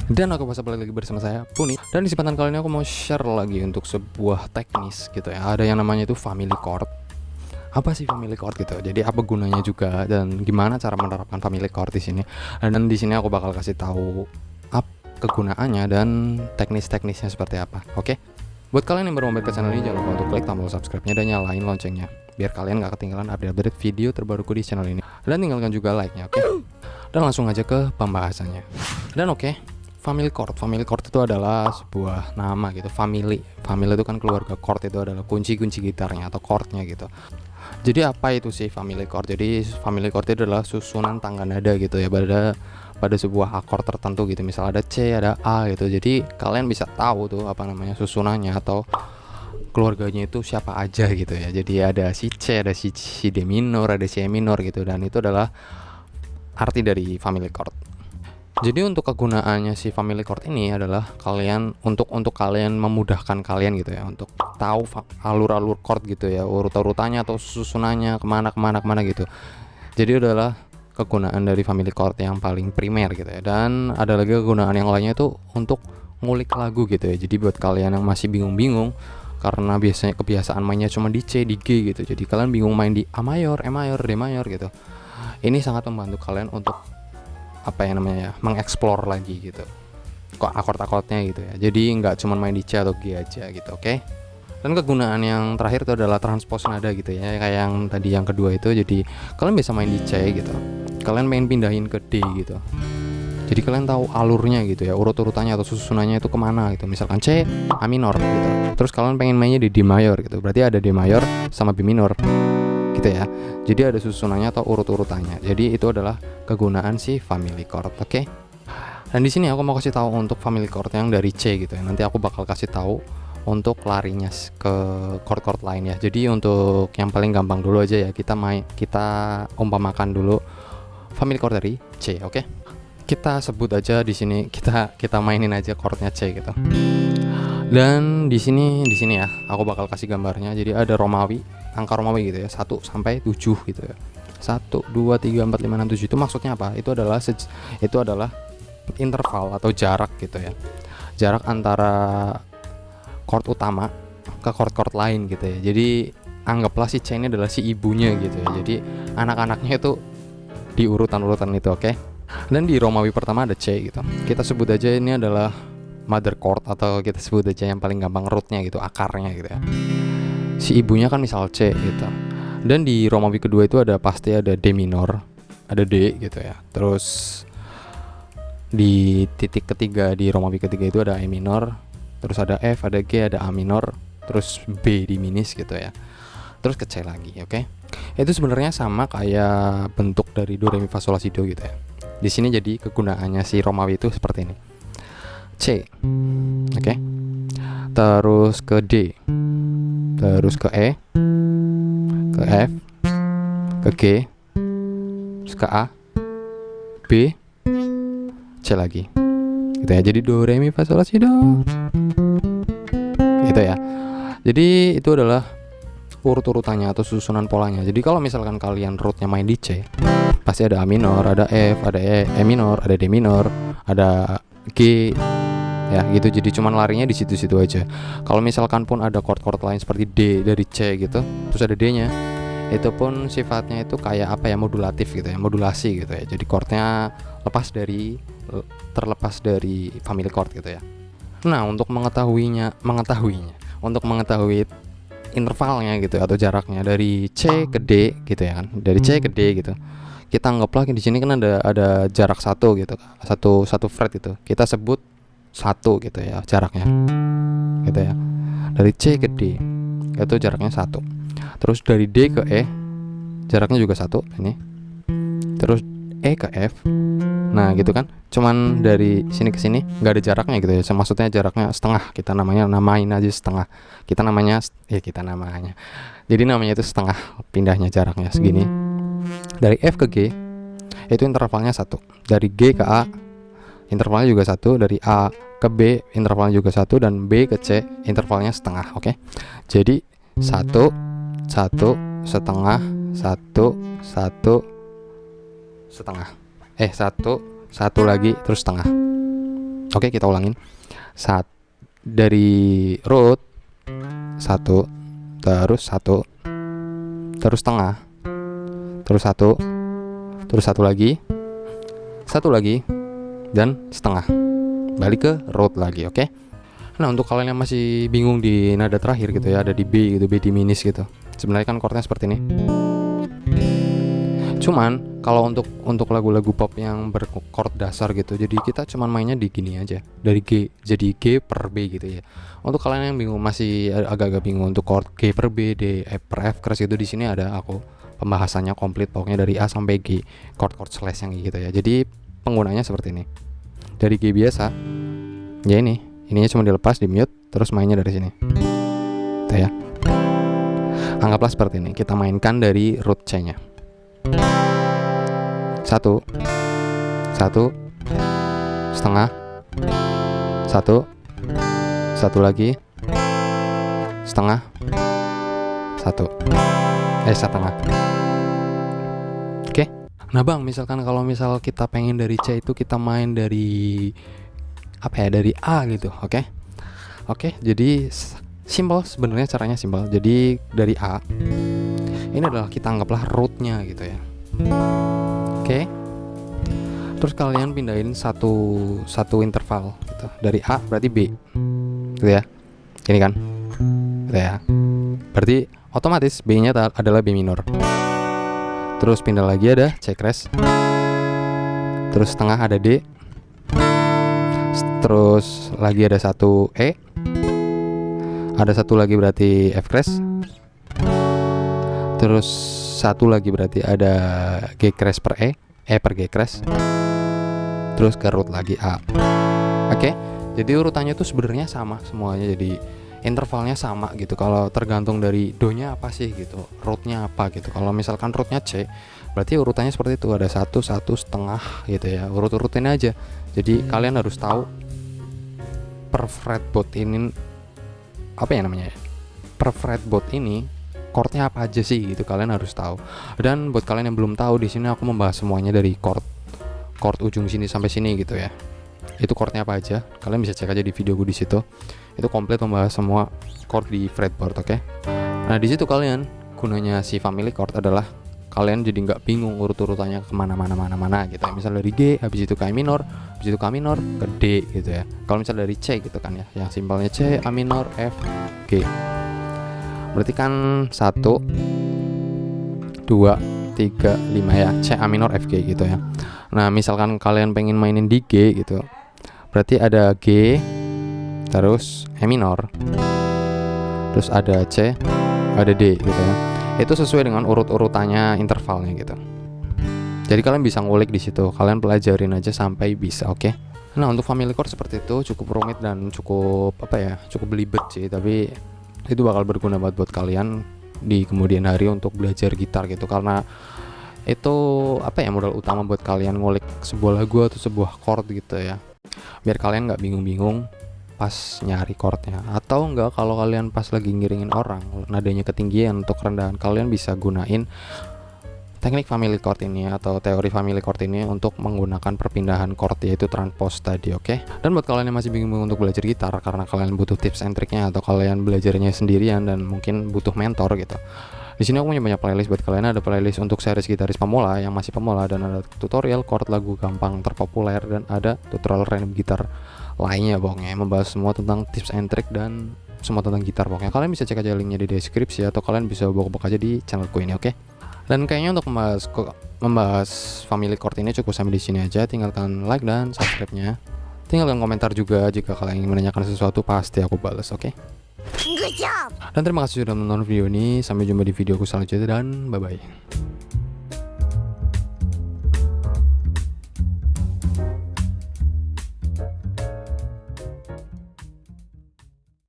Dan aku pas balik lagi bersama saya Puni. Dan di kesempatan kali ini aku mau share lagi untuk sebuah teknis gitu ya. Ada yang namanya itu family chord. Apa sih family chord gitu? Jadi apa gunanya juga dan gimana cara menerapkan family chord di sini? Dan di sini aku bakal kasih tahu apa kegunaannya dan teknis-teknisnya seperti apa. Oke? Buat kalian yang baru mampir ke channel ini, jangan lupa untuk klik tombol subscribe-nya dan nyalain loncengnya biar kalian gak ketinggalan update-update video terbaruku di channel ini. Dan tinggalkan juga like-nya, oke? Dan langsung aja ke pembahasannya. Dan family chord itu adalah sebuah nama gitu. Family itu kan keluarga, chord itu adalah kunci-kunci gitarnya atau chordnya gitu. Jadi apa itu sih family chord? Jadi family chord itu adalah susunan tangga nada gitu ya pada sebuah akord tertentu gitu. Misal ada C, ada A gitu. Jadi kalian bisa tahu tuh apa namanya susunannya atau keluarganya itu siapa aja gitu ya. Jadi ada si C, ada si D minor, ada C minor gitu, dan itu adalah arti dari family chord. Jadi untuk kegunaannya si family chord ini adalah kalian untuk kalian memudahkan kalian gitu ya untuk tahu alur-alur chord gitu ya, urut-urutannya atau susunannya kemana gitu. Jadi adalah kegunaan dari family chord yang paling primer gitu ya. Dan ada lagi kegunaan yang lainnya itu untuk ngulik lagu gitu ya. Jadi buat kalian yang masih bingung-bingung karena biasanya kebiasaan mainnya cuma di C, di G gitu. Jadi kalian bingung main di A mayor, E mayor, D mayor gitu. Ini sangat membantu kalian untuk apa yang namanya mengeksplor lagi gitu kok akord-akordnya gitu ya. Jadi nggak cuma main di C atau G aja gitu, oke? Dan kegunaan yang terakhir itu adalah transpose nada gitu ya, kayak yang tadi yang kedua itu. Jadi kalian bisa main di C gitu, kalian pengen pindahin ke D gitu, jadi kalian tahu alurnya gitu ya, urut-urutannya atau susunannya itu kemana gitu. Misalkan C, A minor gitu, terus kalian pengen mainnya di D mayor gitu, berarti ada D mayor sama B minor gitu ya. Jadi ada susunannya atau urut-urutannya. Jadi itu adalah kegunaan si family chord, oke? Dan di sini aku mau kasih tahu untuk family chord yang dari C gitu ya. Nanti aku bakal kasih tahu untuk larinya ke chord-chord lain ya. Jadi untuk yang paling gampang dulu aja ya, kita umpamakan dulu family chord dari C, oke? Kita sebut aja di sini, kita mainin aja chordnya C gitu. Dan di sini ya, aku bakal kasih gambarnya. Jadi ada Romawi, angka Romawi gitu ya, 1 sampai 7 gitu ya. 1 2 3 4 5 6 7 itu maksudnya apa? Itu adalah interval atau jarak gitu ya. Jarak antara chord utama ke chord lain gitu ya. Jadi anggaplah si C ini adalah si ibunya gitu ya. Jadi anak-anaknya itu di urutan-urutan itu, oke? Dan di Romawi pertama ada C gitu. Kita sebut aja ini adalah mother chord, atau kita sebut aja yang paling gampang rootnya gitu, akarnya gitu ya. Si ibunya kan misal C gitu. Dan di Romawi kedua itu pasti ada D minor, ada D gitu ya. Terus di titik ketiga di Romawi ketiga itu ada E minor, terus ada F, ada G, ada A minor, terus B diminis gitu ya. Terus ke C lagi, oke? Itu sebenarnya sama kayak bentuk dari do re mi fa sol la si do gitu ya. Di sini jadi kegunaannya si Romawi itu seperti ini. C, oke? Terus ke D, terus ke E, ke F, ke G, terus ke A, B, C lagi gitu ya. Jadi do re mi fa sol la si do gitu ya. Jadi itu adalah urut-urutannya atau susunan polanya. Jadi kalau misalkan kalian rootnya main di C, pasti ada A minor, ada F, ada E minor, ada D minor, ada G ya gitu. Jadi cuman larinya di situ-situ aja. Kalau misalkan pun ada chord-chord lain seperti D dari C gitu, terus ada D-nya, itu pun sifatnya itu kayak apa ya, modulatif gitu ya, modulasi gitu ya. Jadi chordnya terlepas dari family chord gitu ya. Nah, untuk mengetahui intervalnya gitu atau jaraknya dari C ke D gitu ya kan, dari C ke D gitu, kita anggaplah di sini kan ada jarak 1 gitu, satu fret gitu, kita sebut 1 gitu ya jaraknya gitu ya. Dari C ke D itu jaraknya 1. Terus dari D ke E jaraknya juga 1 ini. Terus E ke F, nah gitu kan, cuman dari sini ke sini nggak ada jaraknya gitu ya. Maksudnya jaraknya setengah, kita namain aja setengah. Jadi namanya itu setengah pindahnya, jaraknya segini. Dari F ke G itu intervalnya 1. Dari G ke A intervalnya juga 1. Dari A ke B intervalnya juga 1. Dan B ke C intervalnya setengah, oke? Jadi 1 setengah, 1 setengah, 1 lagi terus setengah, Oke, kita ulangin. Dari root 1, terus 1, terus tengah, terus 1, terus 1 lagi, 1 lagi, dan setengah. Balik ke root lagi, oke? Nah, untuk kalian yang masih bingung di nada terakhir gitu ya, ada di B gitu, B diminis gitu. Sebenarnya kan chordnya seperti ini. Cuman kalau untuk lagu-lagu pop yang berchord dasar gitu, jadi kita cuman mainnya di gini aja, dari G jadi G per B gitu ya. Untuk kalian yang bingung, masih agak-agak bingung untuk chord G per B, D per F crash gitu, di sini ada aku pembahasannya komplit pokoknya dari A sampai G, chord slash yang gitu ya. Jadi penggunanya seperti ini. Dari G biasa, ya ininya cuma dilepas, di mute, terus mainnya dari sini. Gitu ya. Anggaplah seperti ini. Kita mainkan dari root C-nya. 1, 1, setengah, 1, 1 lagi, setengah, 1, setengah. Oke. Nah bang, misalkan kalau kita pengen dari C itu kita main dari dari A gitu, oke? Oke, jadi simple, sebenarnya caranya simple. Jadi dari A, ini adalah kita anggaplah rootnya gitu ya. Oke. Terus kalian pindahin satu interval gitu. Dari A berarti B. Gitu ya. Ini kan. Gitu ya. Berarti otomatis B-nya adalah B minor. Terus pindah lagi ada C crash. Terus tengah ada D. Terus lagi ada satu E. Ada satu lagi berarti F crash. Terus satu lagi berarti ada G crash per E per G crash. Terus ke root lagi A. Oke. Jadi urutannya tuh sebenarnya sama semuanya, jadi intervalnya sama gitu. Kalau tergantung dari do-nya apa sih gitu, rootnya apa gitu. Kalau misalkan rootnya C, berarti urutannya seperti itu, ada 1, 1, setengah gitu ya. Urut-urutin aja. Jadi kalian harus tahu per fretboard ini apa ya namanya? Per fretboard ini chordnya apa aja sih gitu, kalian harus tahu. Dan buat kalian yang belum tahu, di sini aku membahas semuanya dari chord ujung sini sampai sini gitu ya. Itu chordnya apa aja, kalian bisa cek aja di videoku di situ. Itu komplit membahas semua chord di fretboard, oke? Nah, di situ kalian gunanya si family chord adalah kalian jadi nggak bingung urut-urutannya kemana-mana gitu ya. Misal dari G, habis itu ke A minor, habis itu ke A minor, ke D gitu ya. Kalau misal dari C gitu kan ya, yang simpelnya C, A minor, F, G. Berarti kan 1, 2, 3, 5 ya, C, A minor, F, G gitu ya. Nah, misalkan kalian pengen mainin di G gitu, berarti ada G, terus E minor, terus ada C, ada D gitu ya. Itu sesuai dengan urut-urutannya intervalnya gitu. Jadi kalian bisa ngulik di situ, kalian pelajarin aja sampai bisa, oke? Nah, untuk family chord seperti itu cukup rumit dan cukup cukup belibet sih, tapi itu bakal berguna buat kalian di kemudian hari untuk belajar gitar gitu, karena itu modal utama buat kalian ngulik sebuah lagu atau sebuah chord gitu ya, biar kalian nggak bingung-bingung pas nyari chordnya. Atau enggak, kalau kalian pas lagi ngiringin orang nadanya ketinggian untuk rendahan, kalian bisa gunain teknik family chord ini atau teori family chord ini untuk menggunakan perpindahan chord, yaitu transpose tadi, oke? Dan buat kalian yang masih bingung untuk belajar gitar karena kalian butuh tips and triknya, atau kalian belajarnya sendirian dan mungkin butuh mentor gitu, di sini aku punya banyak playlist buat kalian. Ada playlist untuk series gitaris pemula yang masih pemula, dan ada tutorial chord lagu gampang terpopuler, dan ada tutorial random gitar lainnya pokoknya, membahas semua tentang tips and trick dan semua tentang gitar pokoknya. Kalian bisa cek aja linknya di deskripsi, atau kalian bisa buka aja di channelku ini, oke? Dan kayaknya untuk membahas family chord ini cukup sampai di sini aja. Tinggalkan like dan subscribe-nya. Tinggalkan komentar juga jika kalian ingin menanyakan sesuatu, pasti aku balas, oke? Good job. Dan terima kasih sudah menonton video ini. Sampai jumpa di videoku selanjutnya, dan bye bye.